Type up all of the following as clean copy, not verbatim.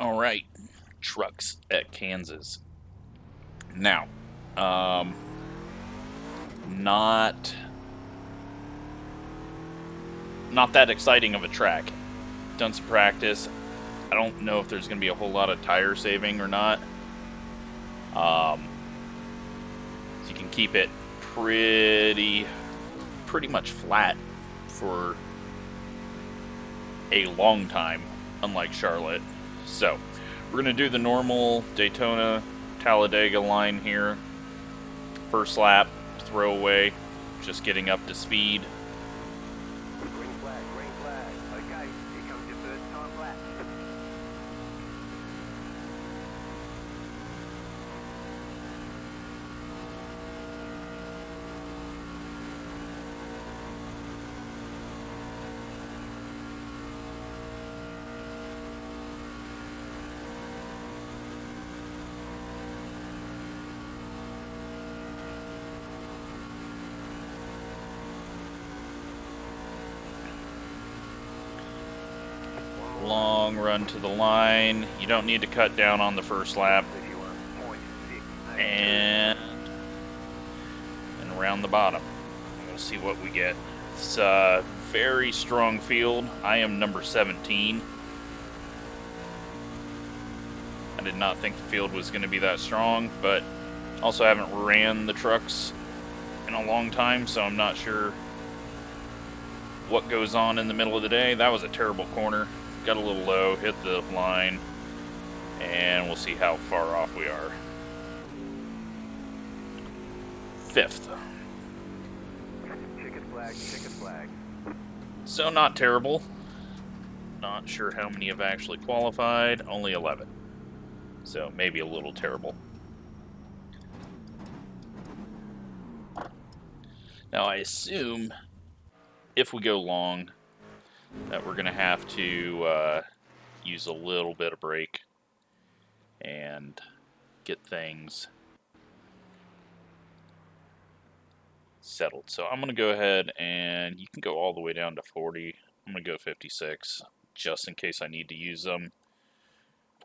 All right, trucks at Kansas. Now, um, not that exciting of a track. Done some practice. I don't know if there's going to be a whole lot of tire saving or not. So you can keep it pretty much flat for a long time, unlike Charlotte. So we're going to do the normal Daytona Talladega line here. First lap, throwaway, just getting up to speed. Green flag, green flag. Okay, here comes your first time lap. Long run to the line. You don't need to cut down on the first lap. And around the bottom. We'll see what we get. It's a very strong field. I am number 17. I did not think the field was going to be that strong, but also haven't ran the trucks in a long time, so I'm not sure what goes on in the middle of the day. That was a terrible corner. Got a little low, hit the line, and we'll see how far off we are. 5th. Chicken flag, chicken flag. So not terrible. Not sure how many have actually qualified. Only 11. So maybe a little terrible. Now I assume if we go long that we're going to have to use a little bit of brake and get things settled. So I'm going to go ahead and you can go all the way down to 40. I'm going to go 56 just in case I need to use them.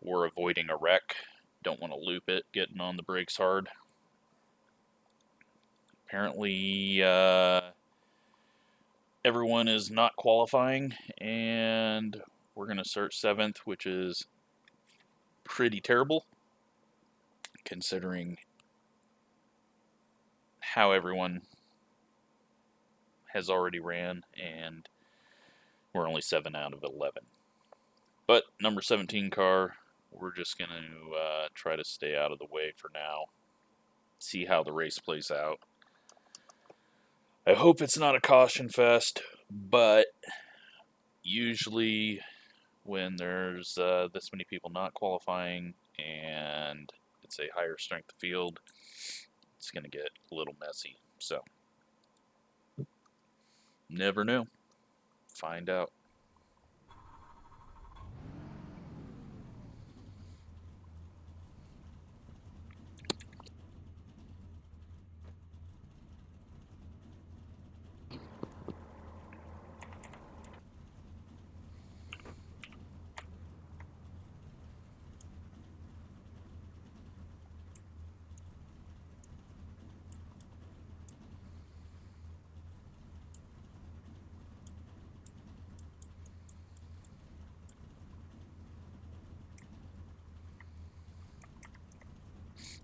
We're avoiding a wreck. Don't want to loop it, getting on the brakes hard. Apparently, everyone is not qualifying, and we're going to search 7th, which is pretty terrible, considering how everyone has already ran, and we're only 7 out of 11. But number 17 car, we're just going to try to stay out of the way for now, see how the race plays out. I hope it's not a caution fest, but usually when there's this many people not qualifying and it's a higher strength field, it's going to get a little messy. So, never know. Find out.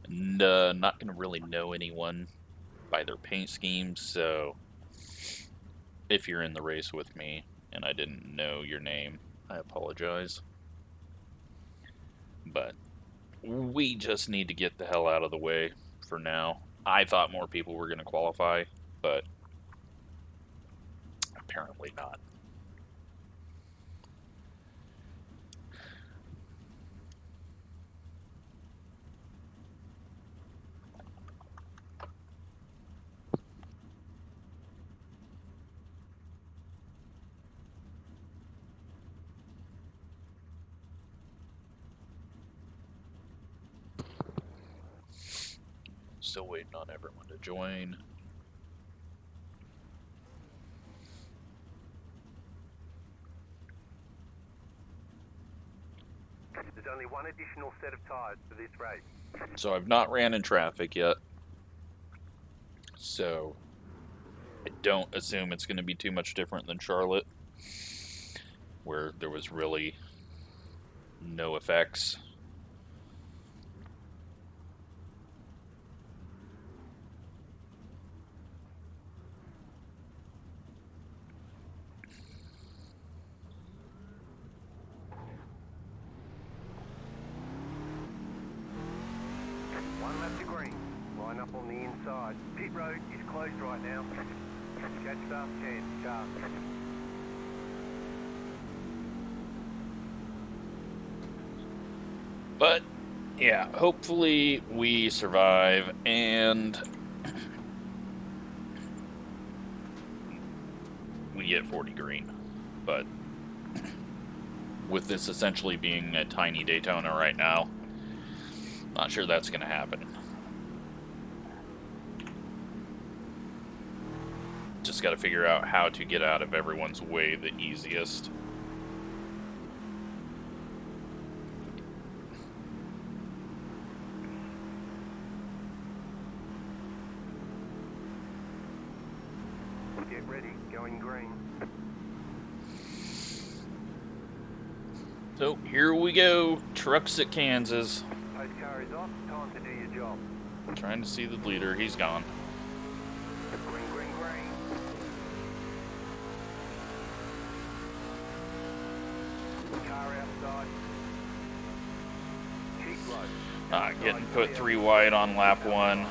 And not going to really know anyone by their paint schemes, so if you're in the race with me and I didn't know your name, I apologize. But we just need to get the hell out of the way for now. I thought more people were going to qualify, but apparently not. Still waiting on everyone to join. The There's only one additional set of tires for this race. So I've not ran in traffic yet. So I don't assume it's going to be too much different than Charlotte, where there was really no effects. One lap to green. Line up on the inside. Pit road is closed right now. Catch start 10. Sharp. But yeah, hopefully we survive and we get 40 green. But with this essentially being a tiny Daytona right now, not sure that's going to happen. Just got to figure out how to get out of everyone's way the easiest. Get ready. Going green. So here we go. Trucks at Kansas. Post car is off. Time to do your job. Trying to see the leader. He's gone. Green, green, green. Car outside. Keep low. Getting put 3 wide on lap 1.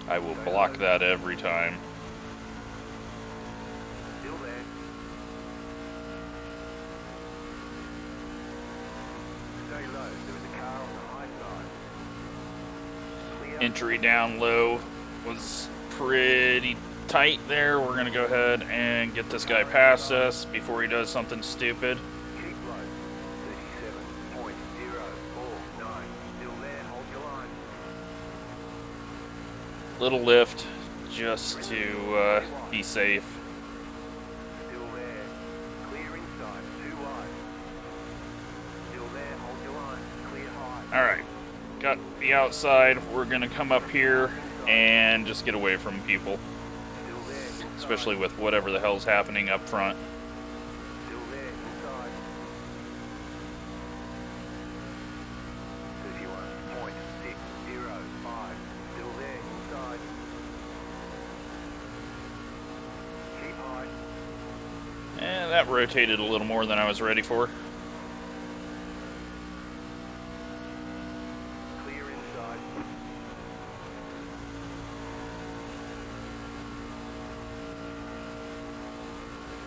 I will block that every time. Still there. Stay low. There was a car on the high side. Clear. Entry down low was pretty tight there. We're going to go ahead and get this guy past us before he does something stupid. Keep low. 37.049. Still there. Hold your line. Little lift just to be safe. Still there. Clear inside. 2 wide. Still there. Hold your line. Clear high. Alright, got the outside. We're going to come up here and just get away from people, Still there. Inside. especially with whatever the hell's happening up front. Still there. Inside. 31.605. Still there. Inside. Keep high. And that rotated a little more than I was ready for. Clear inside.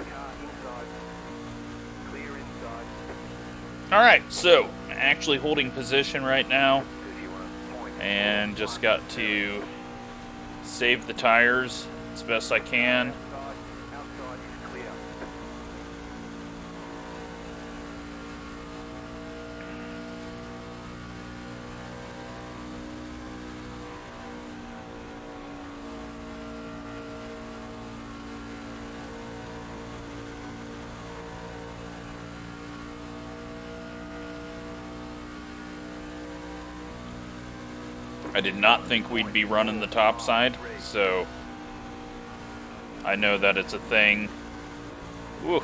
Car inside. Clear inside. Alright, so actually holding position right now 31.4. and just got to save the tires as best I can. Outside is clear. I did not think we'd be running the top side, so I know that it's a thing. Woo.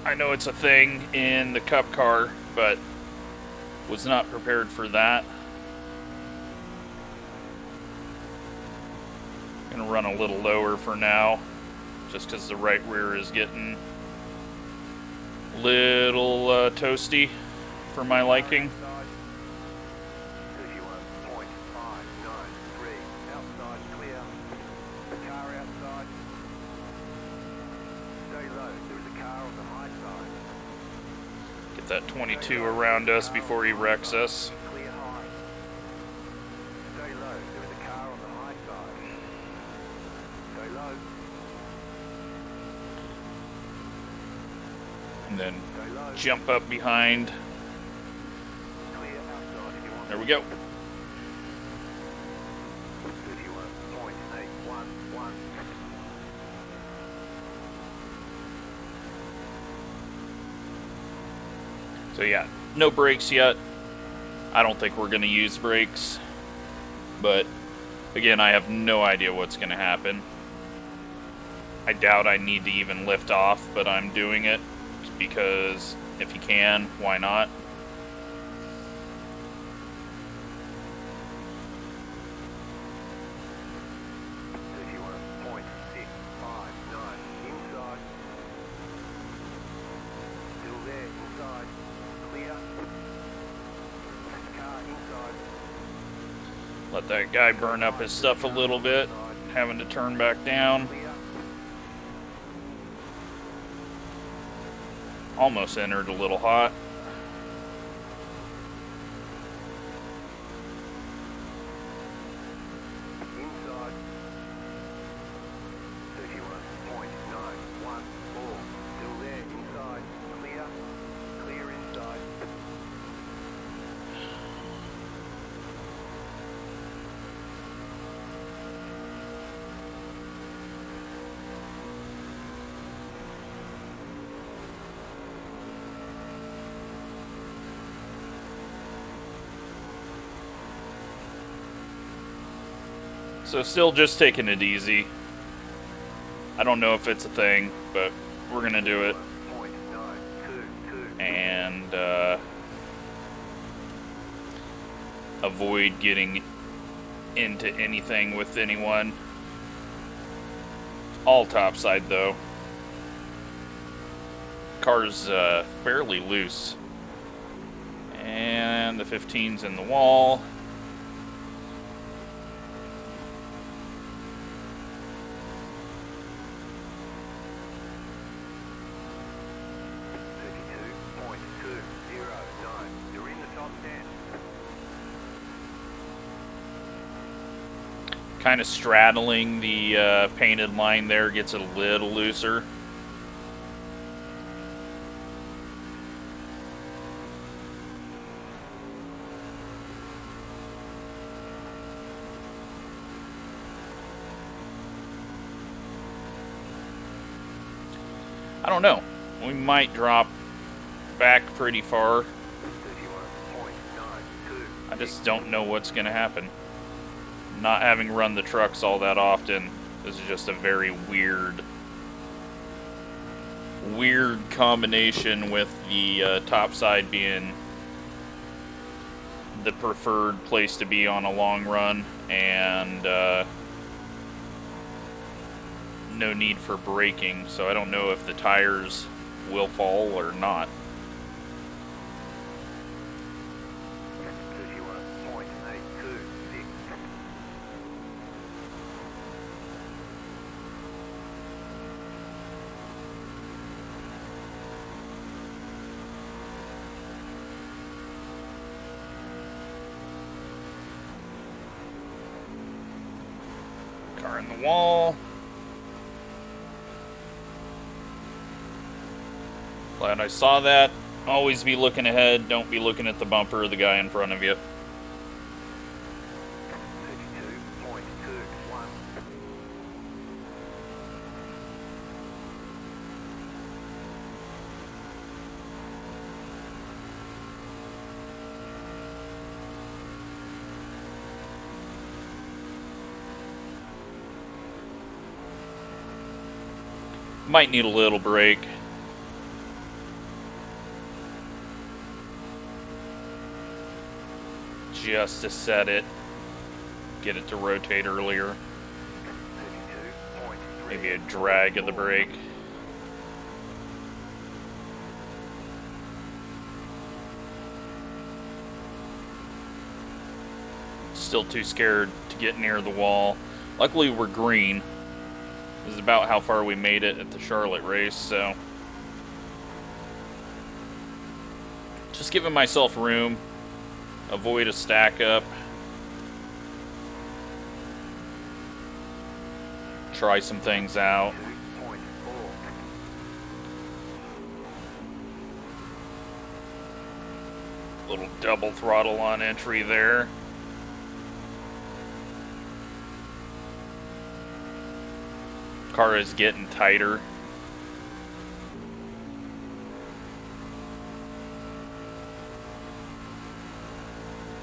I know it's a thing in the Cup car, but was not prepared for that. Gonna run a little lower for now, just because the right rear is getting a little toasty for my liking. 31.593. Outside clear. Car outside. Stay low. There is a car on the high side. Get that 22 around us before he wrecks us. Clear high. Stay low. There is a car on the high side. Stay low. And then Stay low. jump up behind. Clear outside if you want. There we go. 31.811. So yeah, no brakes yet. I don't think we're going to use brakes. But again, I have no idea what's going to happen. I doubt I need to even lift off, but I'm doing it because if you can, why not? Let that guy burn up his stuff a little bit, having to turn back down. Almost entered a little hot. Inside. 31.914. Still there, inside. Clear. Clear inside. So still just taking it easy. I don't know if it's a thing, but we're gonna do it. And avoid getting into anything with anyone. All topside though. Car's fairly loose. And the 15's in the wall. Kind of straddling the painted line there gets it a little looser. I don't know. We might drop back pretty far. I just don't know what's going to happen. Not having run the trucks all that often, this is just a very weird combination with the topside being the preferred place to be on a long run, and no need for braking, so I don't know if the tires will fall or not. Car in the wall. Glad I saw that. Always be looking ahead. Don't be looking at the bumper or the guy in front of you. Might need a little brake. Just to set it. Get it to rotate earlier. Maybe a drag of the brake. Still too scared to get near the wall. Luckily we're green. This is about how far we made it at the Charlotte race, so just giving myself room. Avoid a stack up. Try some things out. Little double throttle on entry there. Car is getting tighter.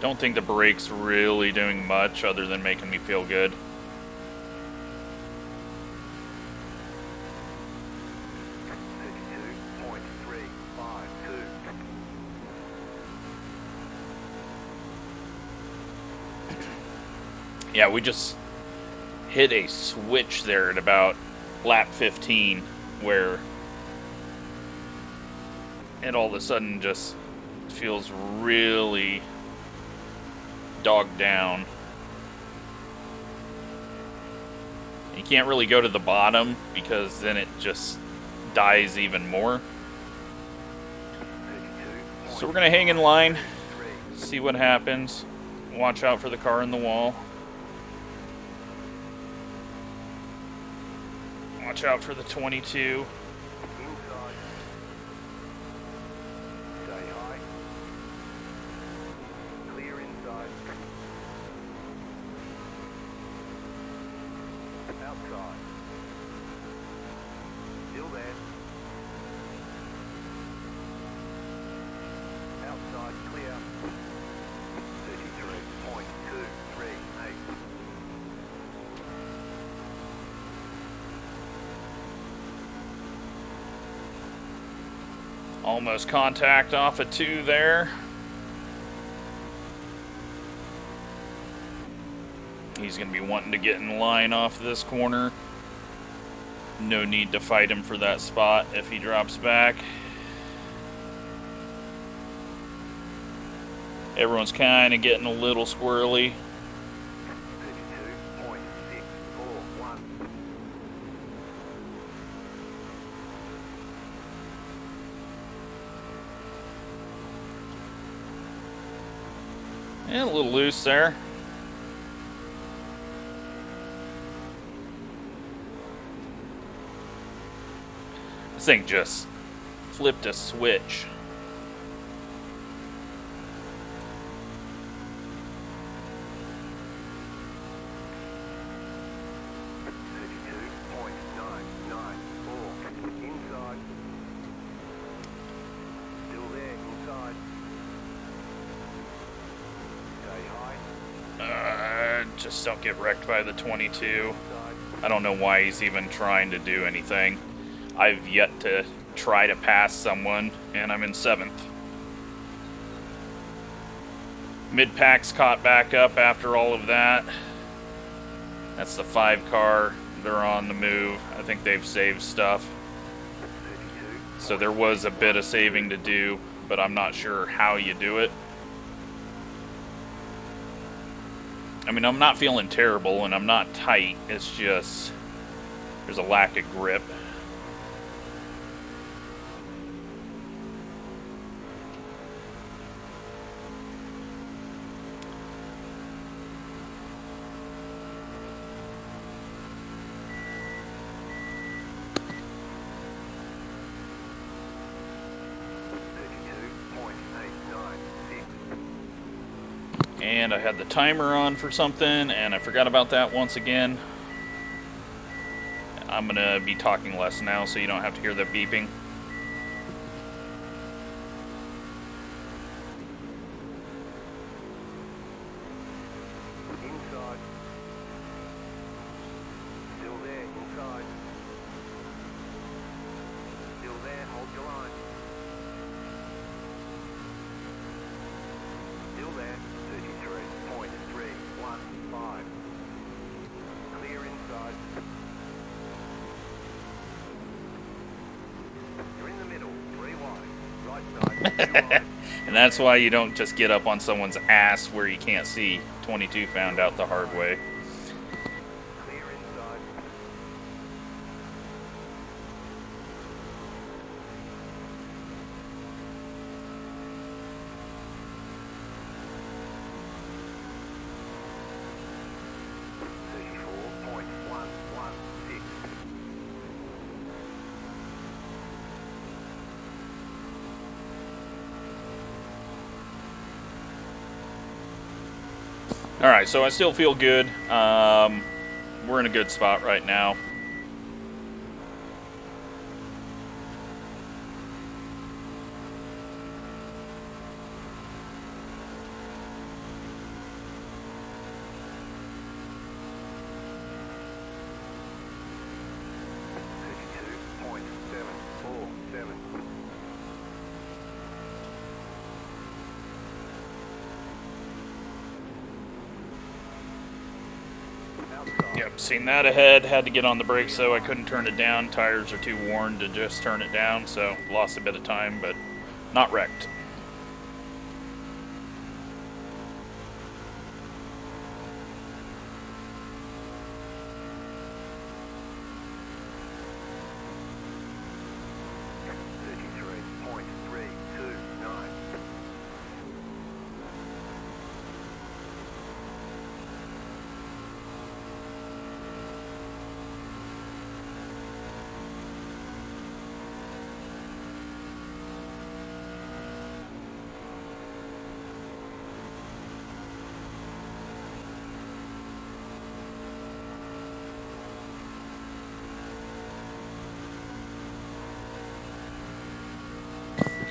Don't think the brake's really doing much other than making me feel good. Yeah, we just hit a switch there at about lap 15 where it all of a sudden just feels really dogged down. You can't really go to the bottom because then it just dies even more. So we're gonna hang in line, see what happens. Watch out for the car in the wall. Watch out for the 22. Almost contact off of 2 there. He's going to be wanting to get in line off this corner. No need to fight him for that spot if he drops back. Everyone's kind of getting a little squirrely. And a little loose there. This thing just flipped a switch. Just don't get wrecked by the 22. I don't know why he's even trying to do anything. I've yet to try to pass someone, and I'm in 7th. Mid-pack's caught back up after all of that. That's the 5 car. They're on the move. I think they've saved stuff. So there was a bit of saving to do, but I'm not sure how you do it. I mean, I'm not feeling terrible and I'm not tight. It's just there's a lack of grip. And I had the timer on for something, and I forgot about that once again. I'm going to be talking less now, so you don't have to hear the beeping. Inside. Still there, inside. Still there, hold your line. Still there. 33.315. Clear inside. You're in the middle, 3 wide. Right side, 2 wide. And that's why you don't just get up on someone's ass where you can't see. 22 found out the hard way. Clear inside. Alright, so I still feel good. We're in a good spot right now. Seen that ahead, had to get on the brakes though, I couldn't turn it down. Tires are too worn to just turn it down, so lost a bit of time, but not wrecked.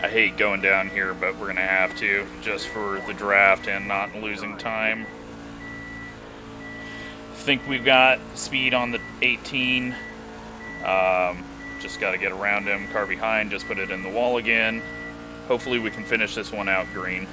I hate going down here, but we're gonna have to, just for the draft and not losing time. I think we've got speed on the 18. Just got to get around him. Car behind, just put it in the wall again. Hopefully we can finish this one out green.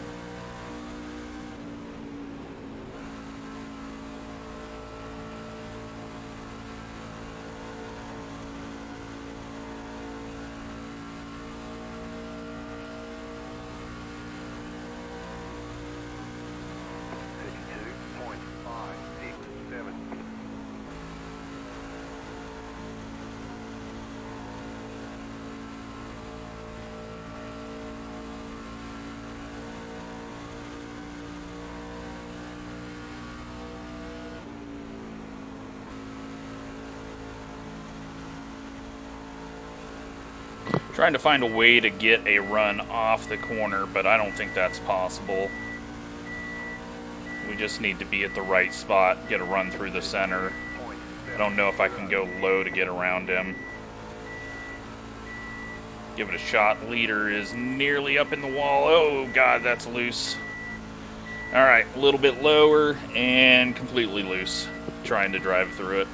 Trying to find a way to get a run off the corner, but I don't think that's possible. We just need to be at the right spot, get a run through the center. I don't know if I can go low to get around him. Give it a shot. Leader is nearly up in the wall. Oh god, that's loose. Alright, a little bit lower and completely loose. Trying to drive through it.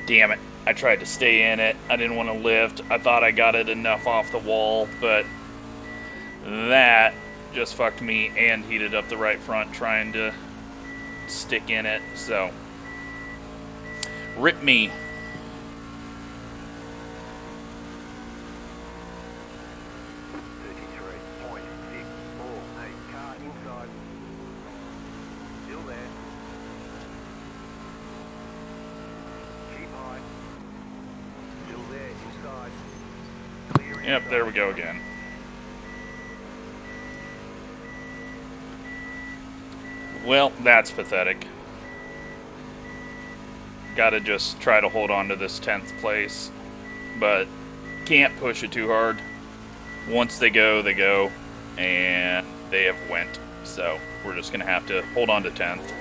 Damn it. I tried to stay in it. I didn't want to lift. I thought I got it enough off the wall, but that just fucked me and heated up the right front trying to stick in it. So, rip me. Yep, there we go again. Well, that's pathetic. Gotta just try to hold on to this 10th place, but can't push it too hard. Once they go, and they have went. So we're just gonna have to hold on to 10th.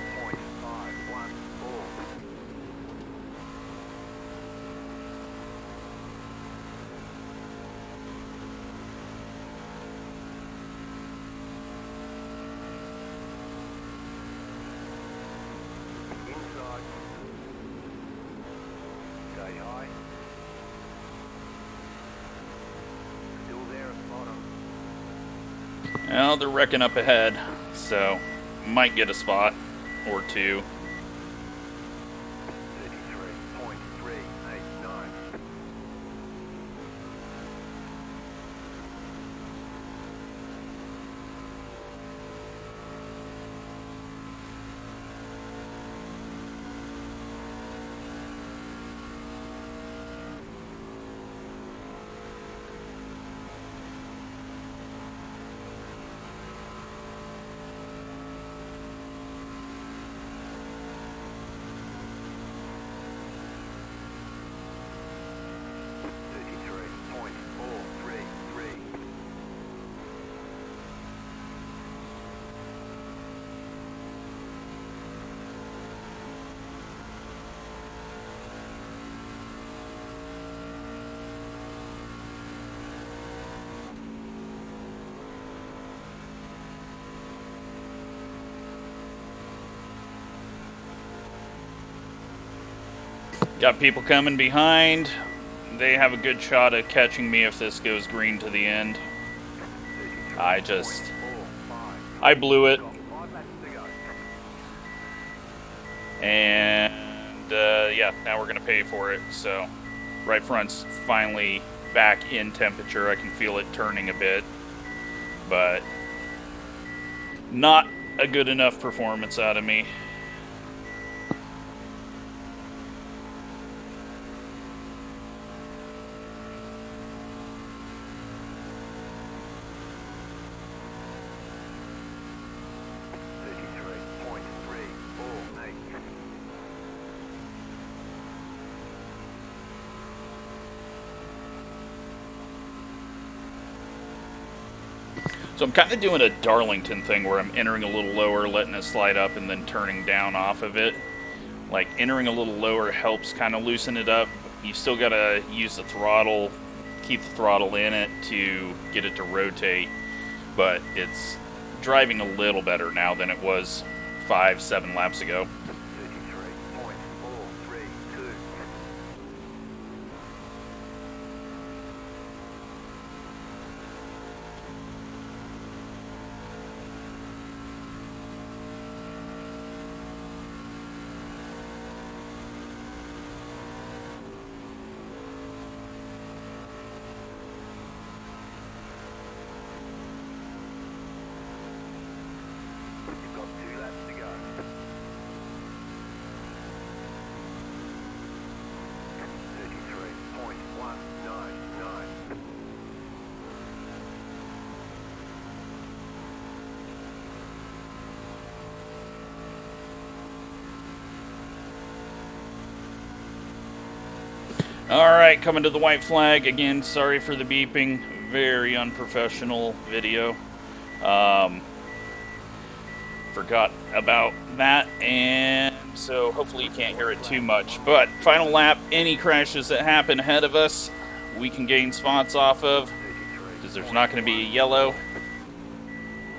Well, they're wrecking up ahead, so might get a spot or two. Got people coming behind. They have a good shot at catching me if this goes green to the end. I blew it. And yeah, now we're gonna pay for it. So right front's finally back in temperature. I can feel it turning a bit, but not a good enough performance out of me. So I'm kind of doing a Darlington thing where I'm entering a little lower, letting it slide up, and then turning down off of it. Like, entering a little lower helps kind of loosen it up. You still got to use the throttle, keep the throttle in it to get it to rotate. But it's driving a little better now than it was 5-7 laps ago. Alright, coming to the white flag. Again, sorry for the beeping. Very unprofessional video. Forgot about that, and so hopefully you can't hear it too much. But final lap, any crashes that happen ahead of us, we can gain spots off of, because there's not going to be a yellow.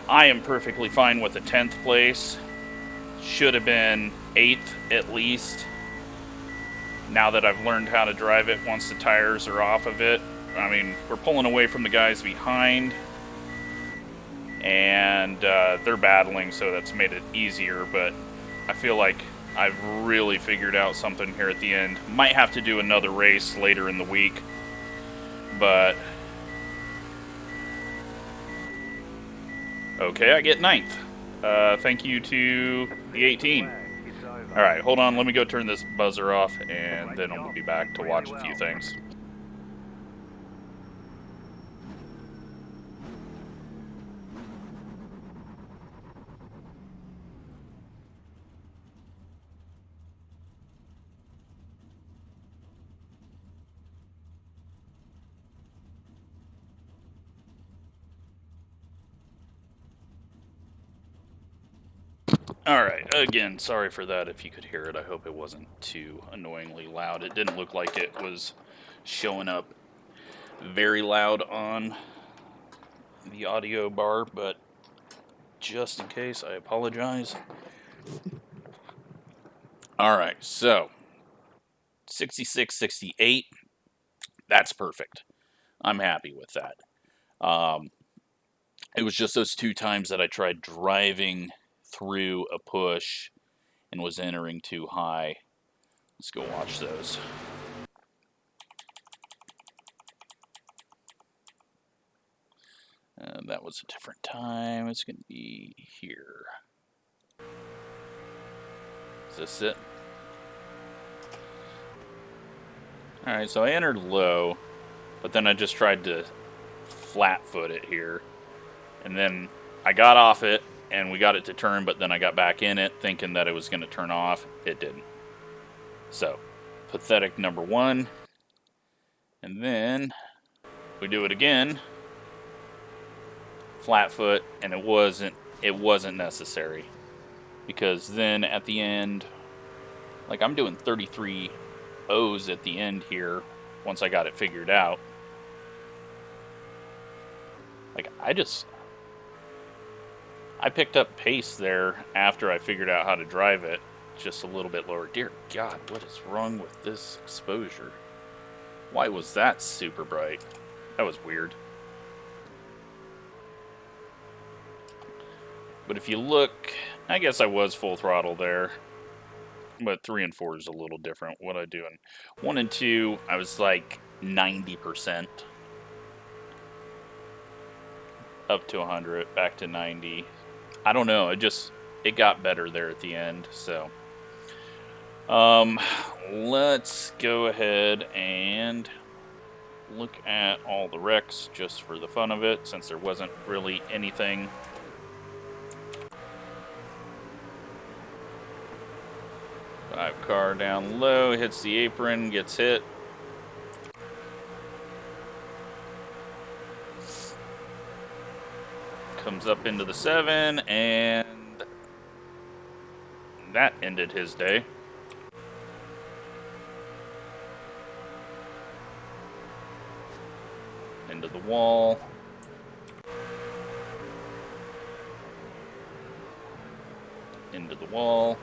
I am perfectly fine with a 10th place. Should have been 8th at least. Now that I've learned how to drive it once the tires are off of it. I mean, we're pulling away from the guys behind, and they're battling, so that's made it easier, but I feel like I've really figured out something here at the end. Might have to do another race later in the week, but okay, I get 9th. Thank you to the 18. Alright, hold on, let me go turn this buzzer off, and then I'll be back to watch a few things. Alright, again, sorry for that if you could hear it. I hope it wasn't too annoyingly loud. It didn't look like it was showing up very loud on the audio bar, but just in case, I apologize. Alright, so 66, 68, that's perfect. I'm happy with that. It was just those 2 times that I tried driving through a push and was entering too high. Let's go watch those. That was a different time. It's going to be here. Is this it? Alright, so I entered low, but then I just tried to flat foot it here. And then I got off it, and we got it to turn, but then I got back in it thinking that it was going to turn off. It didn't. So, pathetic number 1. And then we do it again. Flat foot, and it wasn't necessary. Because then at the end, like I'm doing 33 O's at the end here once I got it figured out. Like I picked up pace there after I figured out how to drive it, just a little bit lower. Dear God, what is wrong with this exposure? Why was that super bright? That was weird. But if you look, I guess I was full throttle there. But 3 and 4 is a little different. What I do in 1 and 2, I was like 90%. Up to 100, back to 90. I don't know, it got better there at the end, so. Let's go ahead and look at all the wrecks just for the fun of it, since there wasn't really anything. Dive car down low, hits the apron, gets hit. Comes up into the 7, and that ended his day. Into the wall. Into the wall.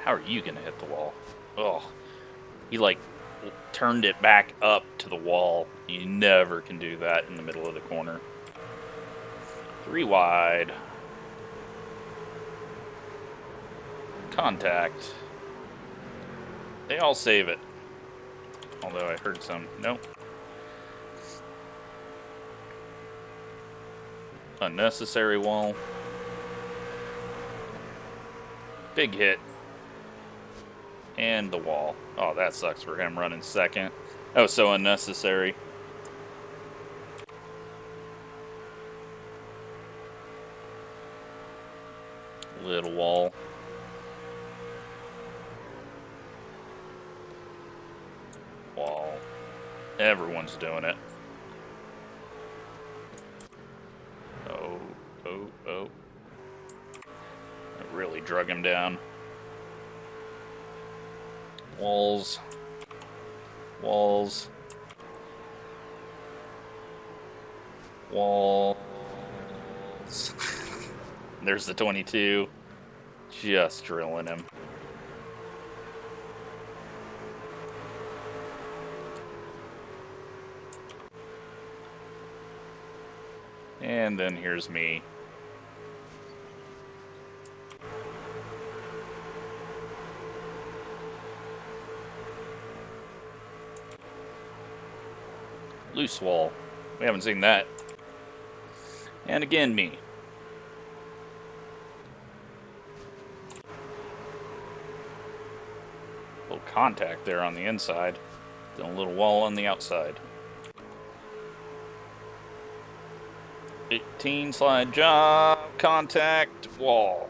How are you gonna hit the wall? Oh, he like turned it back up to the wall. You never can do that in the middle of the corner. 3 wide. Contact. They all save it. Although I heard some. Nope. Unnecessary wall. Big hit. And the wall. Oh, that sucks for him running second. That was so unnecessary. Little wall. Wall. Everyone's doing it. Oh. It really drug him down. Walls. Walls. Walls. There's the 22. Just drilling him. And then here's me. Loose wall. We haven't seen that. And again, me. Little contact there on the inside. Then a little wall on the outside. 18 slide job, contact, wall.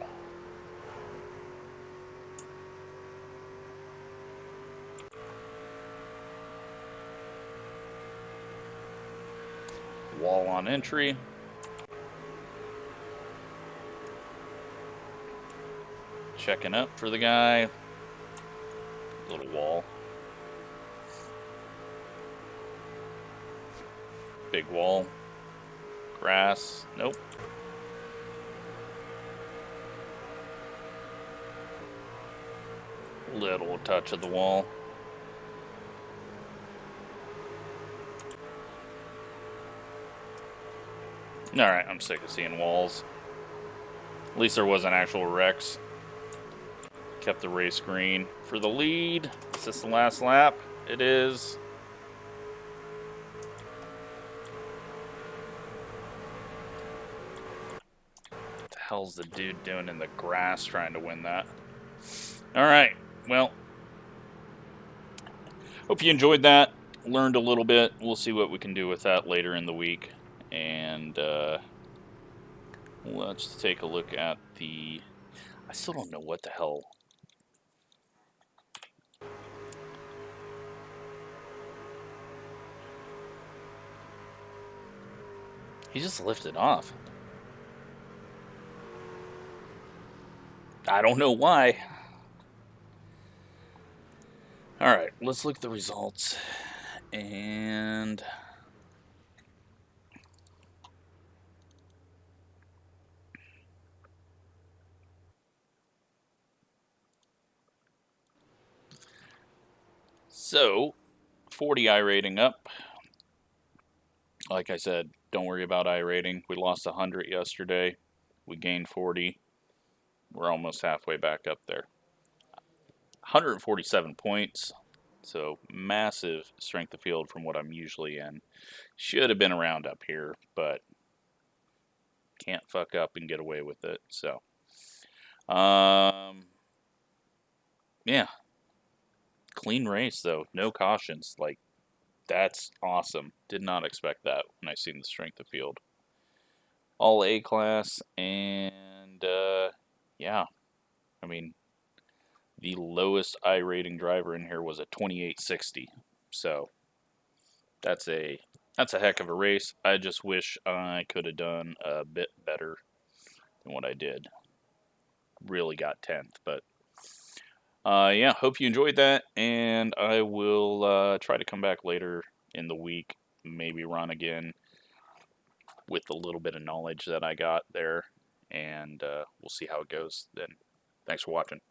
Wall on entry. Checking up for the guy. Little wall. Big wall. Grass. Nope. Little touch of the wall. Alright, I'm sick of seeing walls. At least there wasn't actual wrecks. Kept the race green for the lead. Is this the last lap? It is. What the hell's the dude doing in the grass trying to win that? Alright, well. Hope you enjoyed that. Learned a little bit. We'll see what we can do with that later in the week. And let's take a look at the... I still don't know what the hell... He just lifted off. I don't know why. Alright, let's look at the results. And... So, 40 iRating up. Like I said, don't worry about iRating. We lost 100 yesterday. We gained 40. We're almost halfway back up there. 147 points. So, massive strength of field from what I'm usually in. Should have been around up here, but can't fuck up and get away with it. So, yeah. Clean race, though. No cautions. Like, that's awesome. Did not expect that when I seen the strength of field. All A class, and yeah, I mean, the lowest I rating driver in here was a 2860. So that's a heck of a race. I just wish I could have done a bit better than what I did. Really got 10th, but yeah, hope you enjoyed that, and I will try to come back later in the week, maybe run again with the little bit of knowledge that I got there, and we'll see how it goes then. Thanks for watching.